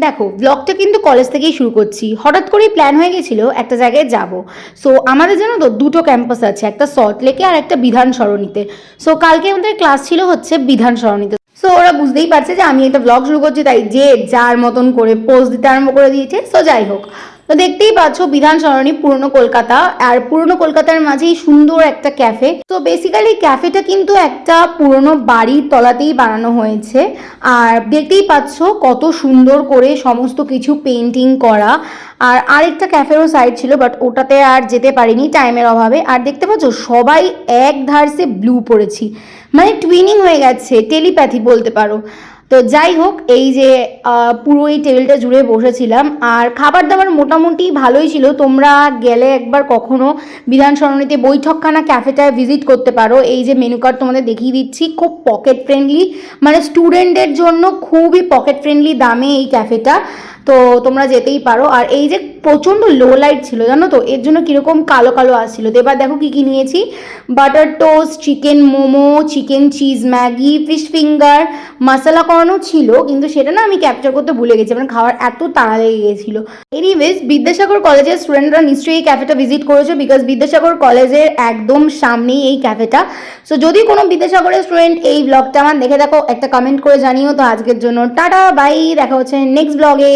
দেখো, ব্লগটা কিন্তু কলেজ থেকেই শুরু করছি। হঠাৎ করেই প্ল্যান হয়ে গেছিলো একটা জায়গায় যাব। সো আমাদের জানো তো দুটো ক্যাম্পাস আছে, একটা সল্টলেকে আর একটা বিধান সরণিতে। সো কালকে আমাদের ক্লাস ছিল হচ্ছে বিধান সরণিতে। সো ওরা বুঝতেই পারছে যে আমি একটা ব্লগ শুরু করছি, তাই যে যার মতন করে পোস্ট দিতে আরম্ভ করে দিয়েছে। সো যাই হোক, তো দেখতেই পাচ্ছ বিধান সরণি পুরনো কলকাতা, আর পুরনো কলকাতার মাঝেই সুন্দর একটা ক্যাফে। তো বেসিক্যালি ক্যাফেটা কিন্তু একটা পুরনো বাড়ির তলাতেই বানানো হয়েছে। আর দেখতেই পাচ্ছ কত সুন্দর করে সমস্ত কিছু পেন্টিং করা। আর আরেকটা ক্যাফেরও সাইড ছিল, বাট ওটাতে আর যেতে পারিনি টাইমের অভাবে। আর দেখতে পাচ্ছ সবাই এক ধারসে ব্লু পড়েছি, মানে টুইনিং হয়ে গেছে, টেলিপ্যাথি বলতে পারো। তো যাই হোক, এই যে পুরো এই টেবিলটা জুড়ে বসেছিলাম। আর খাবার দাবার মোটামুটি ভালোই ছিল। তোমরা গেলে একবার কখনো বিধান সরণিতে বৈঠকখানা ক্যাফেটায় ভিজিট করতে পারো। এই যে মেনু কার্ড তোমাদের দেখিয়ে দিচ্ছি, খুব পকেট ফ্রেন্ডলি, মানে স্টুডেন্টদের জন্য খুবই পকেট ফ্রেন্ডলি দামে এই ক্যাফেটা। তো তোমরা যেতেই পারো। আর এই যে প্রচণ্ড লো লাইট ছিল জানো তো, এর জন্য কীরকম কালো কালো আসছিল। তো এবার দেখো কী কী নিয়েছি। Butter toast, chicken momo, chicken cheese Maggi, fish finger, মশলা কর্নও ছিল, কিন্তু সেটা না আমি ক্যাপচার করতে ভুলে গেছি, মানে খাওয়ার এত তাড়া লেগে গেছিলো। এনিওয়েজ, বিদ্যাসাগর কলেজের স্টুডেন্টরা নিশ্চয়ই এই ক্যাফেটা ভিজিট করেছো, বিকজ বিদ্যাসাগর কলেজের একদম সামনেই এই ক্যাফেটা। সো যদি কোনো বিদ্যাসাগরের স্টুডেন্ট এই ব্লগটা আমার দেখে থাকো, একটা কমেন্ট করে জানিও। তো আজকের জন্য টাটা বাই, দেখা হচ্ছে নেক্সট ব্লগে।